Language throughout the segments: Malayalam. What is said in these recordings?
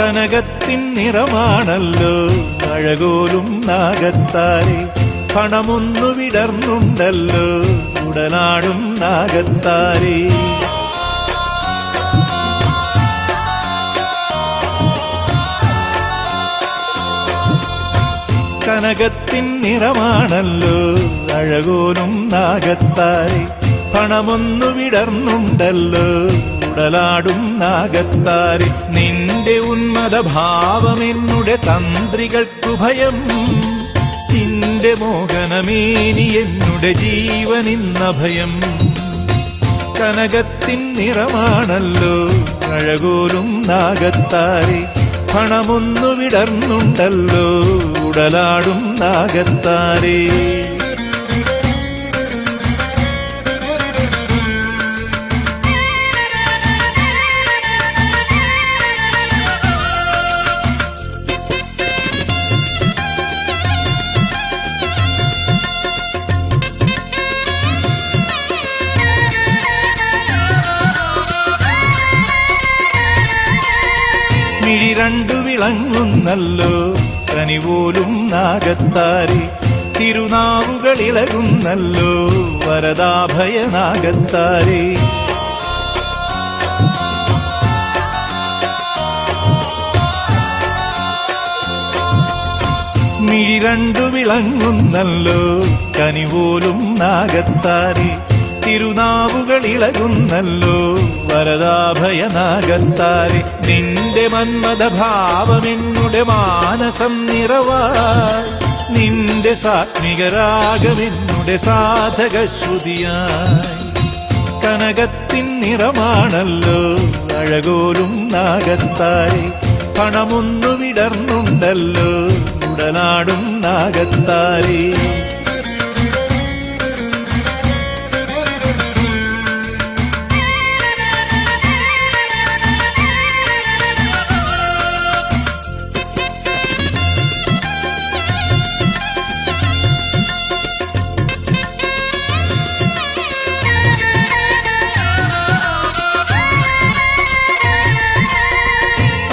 കനകത്തിൻ നിറമാണല്ലോ അഴകോലും നാഗത്താരെ, പണമൊന്നു വിടർന്നുണ്ടല്ലോ ഉടനാടും നാഗത്താരെ. കനകത്തിൻ നിറമാണല്ലോ അഴകോലും നാഗത്താരെ, പണമൊന്നു വിടർന്നുണ്ടല്ലോ ഉടലാടും നാഗത്താരെ. നിന്റെ ഉന്മദ ഭാവമെന്നുടെ തന്ത്രികൾക്കു ഭയം, നിന്റെ മോഹനമേനി എന്നുടെ ജീവനിന്നഭയം. കനകത്തിൻ നിറമാണല്ലോ അഴകോലും നാഗത്താരെ, പണമൊന്നു വിടർന്നുണ്ടല്ലോ ഉടലാടും നാഗത്താരെ. മിഴി രണ്ടു വിളങ്ങുന്നല്ലോ കനിപോലും നാഗത്താരെ, തിരുനാവുകളിളകുന്നല്ലോ വരദാഭയ നാഗത്താരെ. മിഴി രണ്ടു വിളങ്ങുന്നല്ലോ കനിപോലും നാഗത്താരെ, തിരുനാവുകളിളകുന്നല്ലോ വരദാഭയ നാഗത്താരെ. നിന്റെ മന്മഥ ഭാവമെന്നുടെ മാനസം നിറവായി, നിന്റെ സാത്മികരാഗമെന്നുടെ സാധക ശ്രുതിയായി. കനകത്തിൻ നിറമാണല്ലോ അഴകോലും നാഗത്താരെ, പണമൊന്നു വിടർന്നുണ്ടല്ലോ ഉടനാടും നാഗത്താരെ.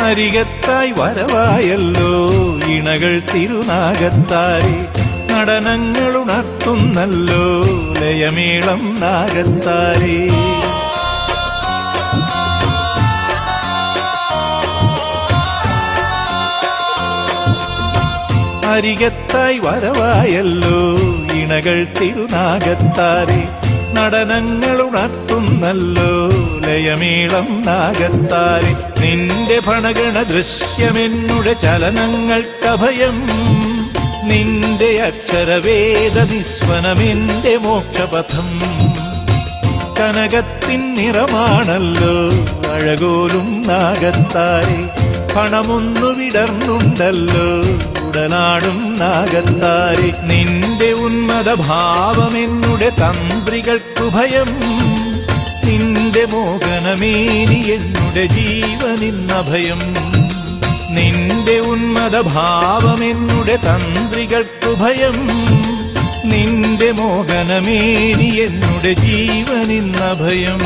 അരികത്തായി വരവായല്ലോ ഇണകൾ തിരുനാഗത്താരെ, നടനങ്ങളുണർത്തുന്നല്ലോ ലയമേളം നാഗത്താരെ. അരികത്തായി വരവായല്ലോ ഇണകൾ തിരുനാഗത്താരെ, നടനങ്ങളുണർത്തുന്നല്ലോ ലയമേളം നാഗത്താരെ. നിന്റെ ഭണഗണ ദൃശ്യമെന്നുടെ ചലനങ്ങൾക്കഭയം, നിന്റെ അക്ഷരവേദ നിസ്വനമെന്റെ മോക്ഷപഥം. കനകത്തിൻ നിറമാണല്ലോ അഴകോലും നാഗത്താരെ, പണമൊന്നു വിടർന്നുണ്ടല്ലോ ഉടനാടും നാഗത്താരെ. നിന്റെ ഉന്മദ ഭാവമെന്നുടെ തന്ത്രികൾക്കു ഭയം, നിന്റെ മോഹനമേനി എന്നുടെ ജീവനിന്നഭയം. നിന്റെ ഉന്മദ ഭാവമെന്നുടെ തന്ത്രികൾക്കു ഭയം, നിന്റെ മോഹനമേനി എന്നുടെ ജീവനിന്നഭയം.